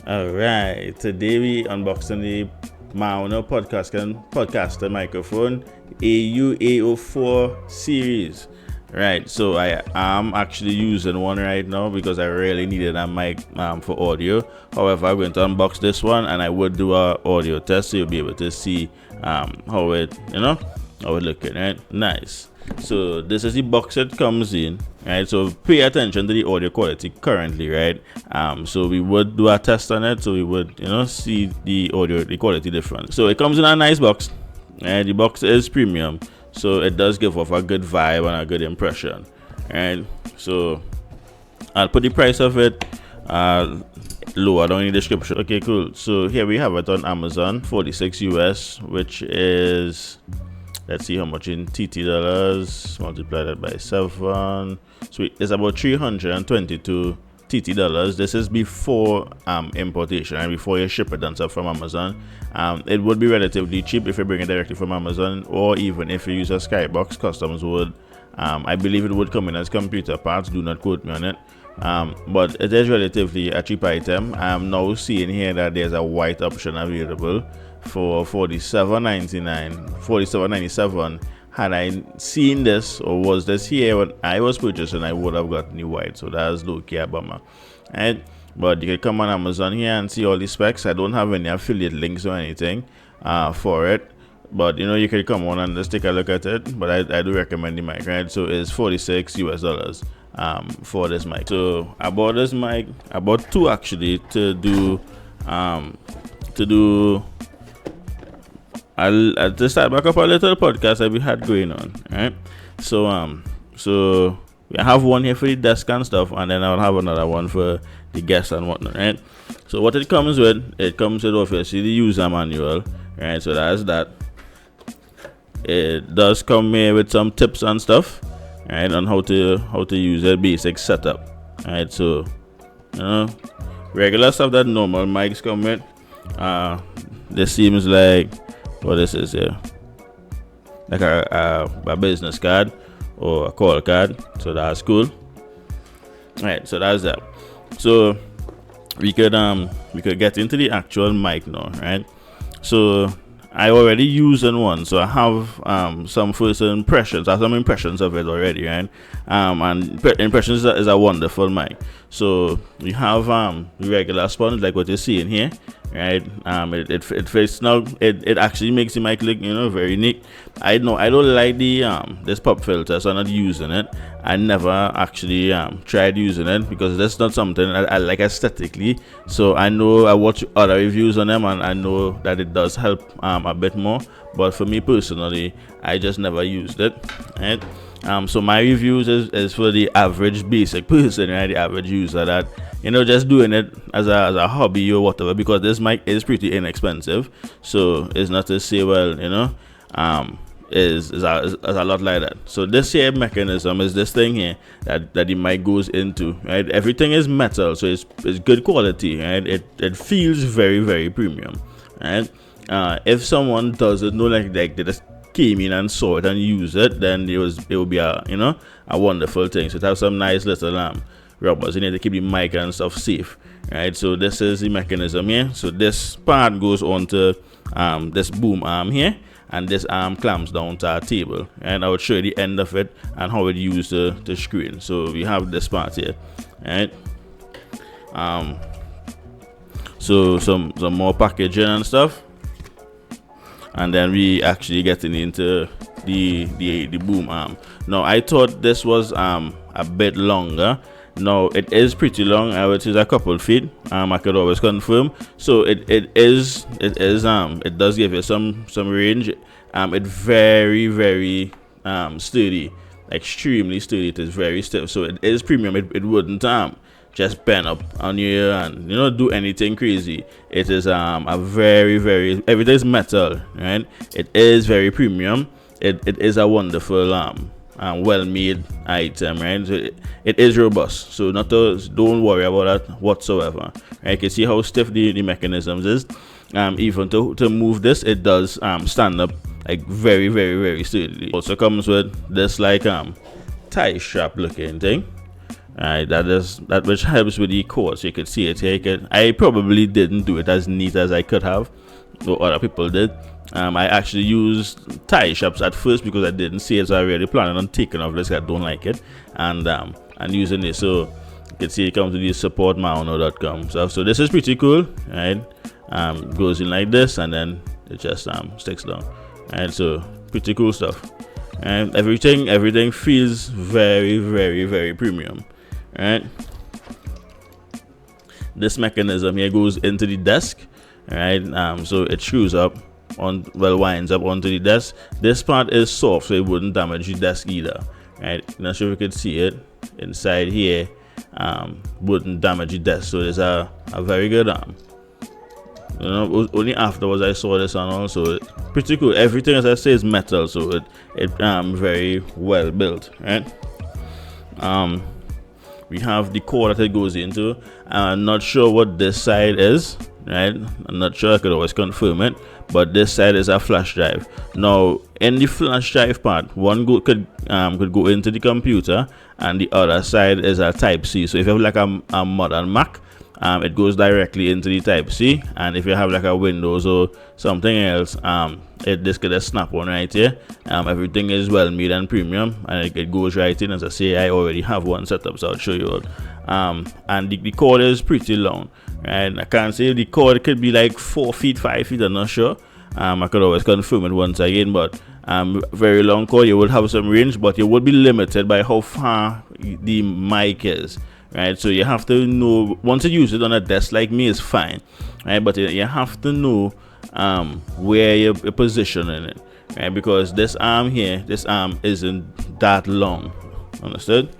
Alright, today we unboxing the Maono podcaster microphone AU-AO4 series. Right, so I am actually using one right now because I really needed a mic for audio. However, I'm going to unbox this one and I would do a audio test so you'll be able to see how it looking, right? Nice. So this is the box it comes in, right? So pay attention to the audio quality currently, right? So we would do a test on it, so we would see the quality difference. So it comes in a nice box, and the box is premium, so it does give off a good vibe and a good impression, right? So I'll put the price of it lower down in the description. Okay, cool. So here we have it on Amazon, 46 US, which is, let's see how much in TT dollars, multiply that by 7. So it's about 322 TT dollars. This is before importation and before you ship it and stuff from Amazon. It would be relatively cheap if you bring it directly from Amazon, or even if you use a Skybox. Customs would, I believe it would come in as computer parts, do not quote me on it. But it is relatively a cheap item. I'm now seeing here that there's a white option available for $47.97. Had I seen this, or was this here when I was purchasing, I would have gotten the white. So that's low-key a bummer, right? But you can come on Amazon here and see all the specs. I don't have any affiliate links or anything for it, but you can come on and just take a look at it. But I do recommend the mic, right? So it's 46 US dollars for this mic. So I bought this mic, I bought two actually, to do I'll just start back up a little podcast that we had going on, right? So I have one here for the desk and stuff, and then I'll have another one for the guests and whatnot, right? So what it comes with obviously the user manual, right? So that's that. It does come here with some tips and stuff, right, on how to use a basic setup, right? So regular stuff that normal mics come with. This seems like what this is here, like a business card or a call card, so that's cool. Right, so that's that. So we could get into the actual mic now, right? So I already used one, so I have some first impressions. I have some impressions of it already, right? And impressions is a wonderful mic. So we have the regular sponge, like what you see in here, right? It fits now. It actually makes the mic look very neat. I don't like the this pop filter, so I'm not using it. I never actually tried using it because that's not something I like aesthetically. So I watch other reviews on them, and I know that it does help a bit more. But for me personally, I just never used it, right? So my reviews is for the average basic person, right? The average user that just doing it as a hobby or whatever, because this mic is pretty inexpensive. So it's not to say, well, is a lot like that. So this here mechanism is this thing here that the mic goes into, right? Everything is metal, so it's good quality, right? It feels very, very premium, right? If someone doesn't know, like they just came in and saw it and used it, then it will be a wonderful thing. So it has some nice little rubbers in it to keep the mic and stuff safe, right? So this is the mechanism here. So this part goes onto this boom arm here, and this arm clamps down to our table, and I will show you the end of it and how it used the screen. So we have this part here, right? So some more packaging and stuff, and then we actually getting into the boom arm. Now I thought this was a bit longer. No, it is pretty long. I would say a couple feet. I could always confirm. So it does give you some range. It's very, very sturdy, extremely sturdy. It is very stiff. So it is premium. It wouldn't just bend up on you and do anything crazy. It is a very, very, everything is metal, right? It is very premium. It is a wonderful well-made item, right? So it is robust, so don't worry about that whatsoever, right? You can see how stiff the mechanisms is. Even to move this, it does stand up like very, very, very sturdy. Also comes with this tie strap looking thing, Right, that which helps with the chord. So you could see it here. I probably didn't do it as neat as I could have, or other people did. I actually used tie shops at first because I didn't see it, so I really planned on taking off this. I don't like it, and using it. So you can see it comes to the support Maono.com. So this is pretty cool, right? Goes in like this, and then it just sticks down. And so pretty cool stuff. And everything feels very, very, very premium, right? This mechanism here goes into the desk, right? So it screws up winds up onto the desk. This part is soft, so it wouldn't damage the desk either, right? Not sure if you could see it inside here. Wouldn't damage the desk, so it's a very good only afterwards I saw this on. Also pretty cool. Everything, as I say, is metal, so it very well built, right? We have the core that it goes into. I'm not sure what this side is, right? I'm not sure. I could always confirm it, but this side is a flash drive. Now, in the flash drive part, one could go into the computer, and the other side is a Type C. So if you have like a modern Mac, it goes directly into the Type C, and if you have like a Windows or something else, this could just snap on right here. Everything is well made and premium, and it goes right in. As I say, I already have one set up, so I'll show you all. And the cord is pretty long, right? I can't say the cord could be like 4 feet, 5 feet, I'm not sure. I could always confirm it once again, but very long cord. You will have some range, but you would be limited by how far the mic is, right? So you have to know, once you use it on a desk like me, is fine, right? But you have to know where you're positioning it, right? Because this arm here, isn't that long, understood?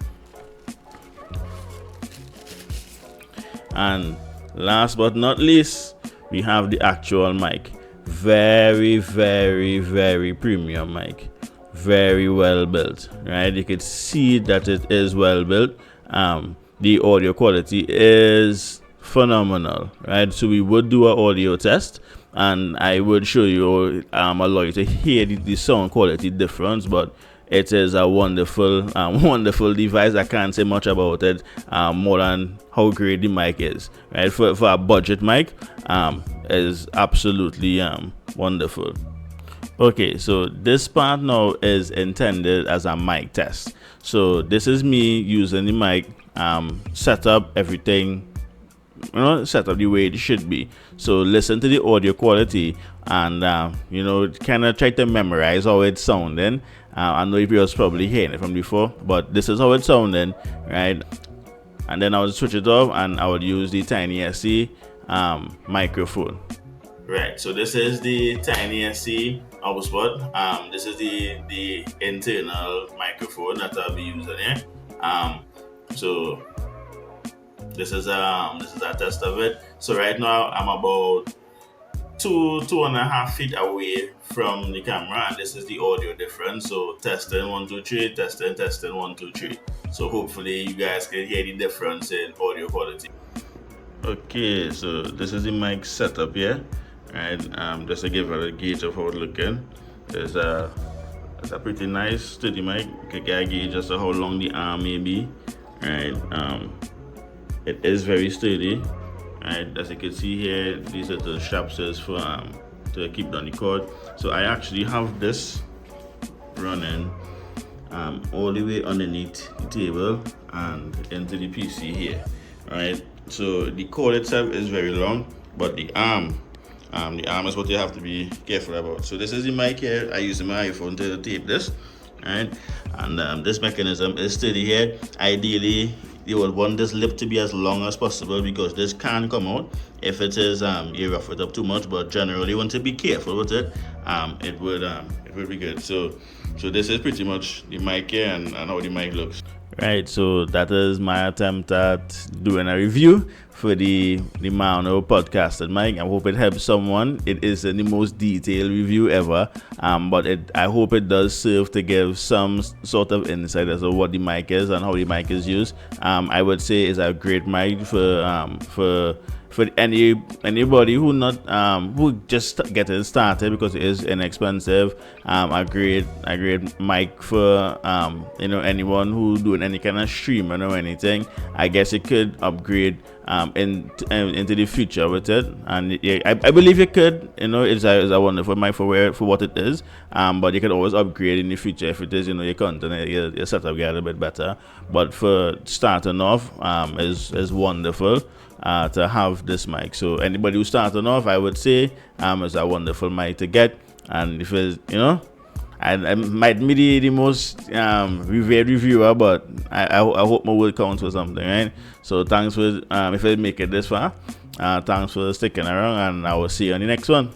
And last but not least, we have the actual mic. Very, very, very premium mic. Very well built, right? You can see that it is well built. The audio quality is phenomenal, right? So we would do an audio test, and I would show you, allow you to hear the sound quality difference, but it is a wonderful, wonderful device. I can't say much about it, more than how great the mic is, right? For a budget mic, is absolutely wonderful. Okay, so this part now is intended as a mic test. So this is me using the mic, set up everything, set up the way it should be. So listen to the audio quality, and kind of try to memorize how it's sounding. I know if you was probably hearing it from before, but this is how it's sounding, right? And then I would switch it off, and I would use the Tiny SC microphone. Right, so this is the Tiny SC output. This is the internal microphone that I'll be using here. So this is a test of it. So right now I'm about 2.5 feet away from the camera, and this is the audio difference. So testing 1 2 3, testing 1 2 3. So hopefully you guys can hear the difference in audio quality. Okay, so this is the mic setup here, right? Just to give a gauge of how it's looking. It's a pretty nice steady mic. You can get a gauge as to how long the arm may be, right? It is very sturdy. Right, as you can see here, these are the straps for to keep down the cord. So I actually have this running all the way underneath the table and into the PC here, right? So the cord itself is very long, but the arm is what you have to be careful about. So this is the mic here. I use my iPhone to tape this, right? And this mechanism is sturdy here. Ideally, you would want this lip to be as long as possible, because this can come out if it is you rough it up too much. But generally, you want to be careful with it. It would be good. So this is pretty much the mic here and how the mic looks. Right, so that is my attempt at doing a review for the Maono podcasted mic. I hope it helps someone. It isn't the most detailed review ever, but I hope it does serve to give some sort of insight as to what the mic is and how the mic is used. I would say it's a great mic for for anybody who not who just getting started, because it is inexpensive. A great mic for anyone who doing any kind of streaming or anything. I guess it could upgrade into the future with it, and yeah, I believe it could. It's a wonderful mic for what it is. But you can always upgrade in the future if it is your content, your setup get a bit better. But for starting off, is wonderful to have this mic. So anybody who's starting off, I would say is a wonderful mic to get. And if it's I might be the most revered reviewer, but I hope my word counts for something, right? So thanks for if I make it this far, thanks for sticking around, and I will see you on the next one.